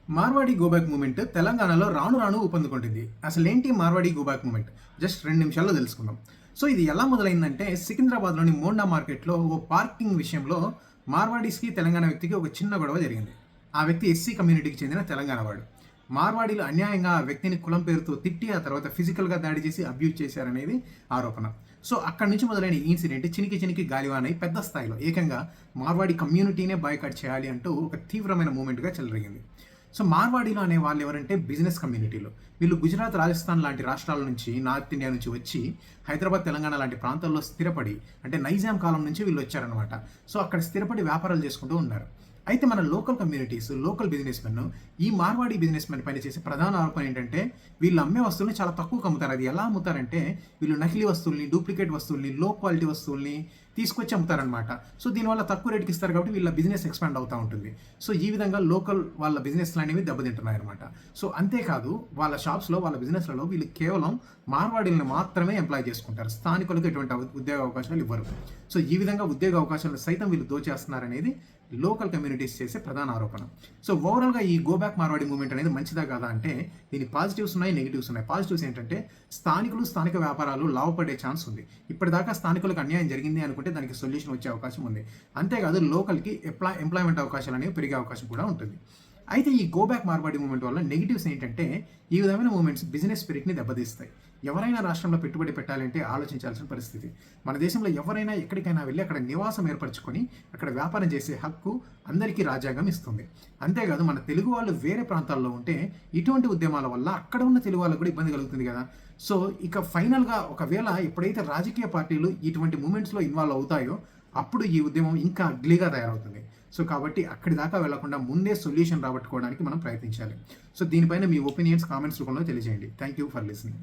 Marwadi go back movement తెలంగాణలో రాను రాను ఊపందుకుంటుంది. అసలేంటి మార్వాడి గోబ్యాక్ మూవ్‌మెంట్? జస్ట్ 2 నిమిషాల్లో తెలుసుకుందాం. సో ఇది ఎలా మొదలైందంటే సికింద్రాబాద్‌లోని మోండా మార్కెట్‌లో ఓ పార్కింగ్ విషయంలో మార్వాడీస్‌కి, తెలంగాణ వ్యక్తికి ఒక చిన్న గొడవ జరిగింది. ఆ వ్యక్తి ఎస్సీ కమ్యూనిటీకి చెందిన తెలంగాణ వాడు. మార్వాడీలు అన్యాయంగా ఆ వ్యక్తిని కులం పేరుతో తిట్టి, ఆ తర్వాత ఫిజికల్‌గా దాడి చేసి అబ్యూజ్ చేశారనేది ఆరోపణ. సో అక్కడి నుంచి మొదలైన ఈ ఇన్సిడెంట్ చినికి చినికి గాలివానై పెద్ద స్థాయిలో ఏకంగా మార్వాడి కమ్యూనిటీనే బాయ్‌కాట్ చేయాలి అంటూ ఒక తీవ్రమైన మూవ్‌మెంట్‌గా చెలరేగింది. సో మార్వాడీలు అనే వాళ్ళు ఎవరంటే బిజినెస్ కమ్యూనిటీలో. వీళ్ళు గుజరాత్, రాజస్థాన్ లాంటి రాష్ట్రాల నుంచి, నార్త్ ఇండియా నుంచి వచ్చి హైదరాబాద్, తెలంగాణ లాంటి ప్రాంతాల్లో స్థిరపడి, అంటే నైజాం కాలం నుంచి వీళ్ళు వచ్చారనమాట. సో అక్కడ స్థిరపడి వ్యాపారాలు చేసుకుంటూ ఉన్నారు. అయితే మన local communities, local business men ఈ మార్వాడి బిజినెస్ మెన్ పైన చేసే ప్రధాన ఆరోపణ ఏంటంటే వీళ్ళు అమ్మే వస్తువుల్ని చాలా తక్కువకు అమ్ముతారు. అది ఎలా అమ్ముతారంటే వీళ్ళు నకిలీ వస్తువుల్ని, డూప్లికేట్ వస్తువుల్ని, లో క్వాలిటీ వస్తువుల్ని తీసుకొచ్చి అమ్ముతారనమాట. సో దీనివల్ల తక్కువ రేటుకి ఇస్తారు కాబట్టి వీళ్ళ బిజినెస్ ఎక్స్పాండ్ అవుతూ ఉంటుంది. సో ఈ విధంగా లోకల్ వాళ్ళ బిజినెస్లు అనేవి దెబ్బతింటున్నాయి అనమాట. సో అంతేకాదు వాళ్ళ షాప్స్లో, వాళ్ళ బిజినెస్లలో వీళ్ళు కేవలం మార్వాడీలను మాత్రమే ఎంప్లాయ్ చేసుకుంటారు. స్థానికులకు ఎటువంటి ఉద్యోగ అవకాశాలు ఇవ్వరు. సో ఈ విధంగా ఉద్యోగ అవకాశాలను సైతం వీళ్ళు దోచేస్తున్నారనేది లోకల్ కమ్యూనిటీస్ చేసే ప్రధాన ఆరోపణ. సో ఓవరాల్గా ఈ గో బ్యాక్ మార్వాడి మూవ్‌మెంట్ అనేది మంచిదా కాదా అంటే దీని పాజిటివ్స్ ఉన్నాయి, నెగిటివ్స్ ఉన్నాయి. పాజిటివ్స్ ఏంటంటే స్థానికులు, స్థానిక వ్యాపారాలు లాభపడే ఛాన్స్ ఉంది. ఇప్పటిదాకా స్థానికులకు అన్యాయం జరిగింది అనుకుంటే దానికి సొల్యూషన్ వచ్చే అవకాశం ఉంది. అంతేకాదు లోకల్కి ఎంప్లాయ్మెంట్ అవకాశాలు అనేవి పెరిగే అవకాశం కూడా ఉంటుంది. అయితే ఈ గో బ్యాక్ మార్వాడి మూవ్‌మెంట్ వల్ల నెగిటివ్స్ ఏంటంటే ఈ విధమైన మూవ్‌మెంట్స్ బిజినెస్ స్పిరిట్‌ని దెబ్బతీస్తాయి. ఎవరైనా రాష్ట్రంలో పెట్టుబడి పెట్టాలంటే ఆలోచించాల్సిన పరిస్థితి. మన దేశంలో ఎవరైనా ఎక్కడికైనా వెళ్ళి అక్కడ నివాసం ఏర్పరచుకొని అక్కడ వ్యాపారం చేసే హక్కు అందరికీ రాజ్యాంగం ఇస్తుంది. అంతేకాదు మన తెలుగు వాళ్ళు వేరే ప్రాంతాల్లో ఉంటే ఇటువంటి ఉద్యమాల వల్ల అక్కడ ఉన్న తెలుగు వాళ్ళకు కూడా ఇబ్బంది కలుగుతుంది కదా. సో ఇక ఫైనల్గా ఒకవేళ ఎప్పుడైతే రాజకీయ పార్టీలు ఇటువంటి మూవ్‌మెంట్స్‌లో ఇన్వాల్వ్ అవుతాయో అప్పుడు ఈ ఉద్యమం ఇంకా అగ్లీగా తయారవుతుంది. సో కాబట్టి అక్కడి దాకా వెళ్లకుండా ముందే సొల్యూషన్ రాబట్టుకోవడానికి మనం ప్రయత్నించాలి. సో దీనిపైన మీ ఒపీనియన్స్ కామెంట్స్ రూపంలో తెలియజేయండి. Thank you for listening.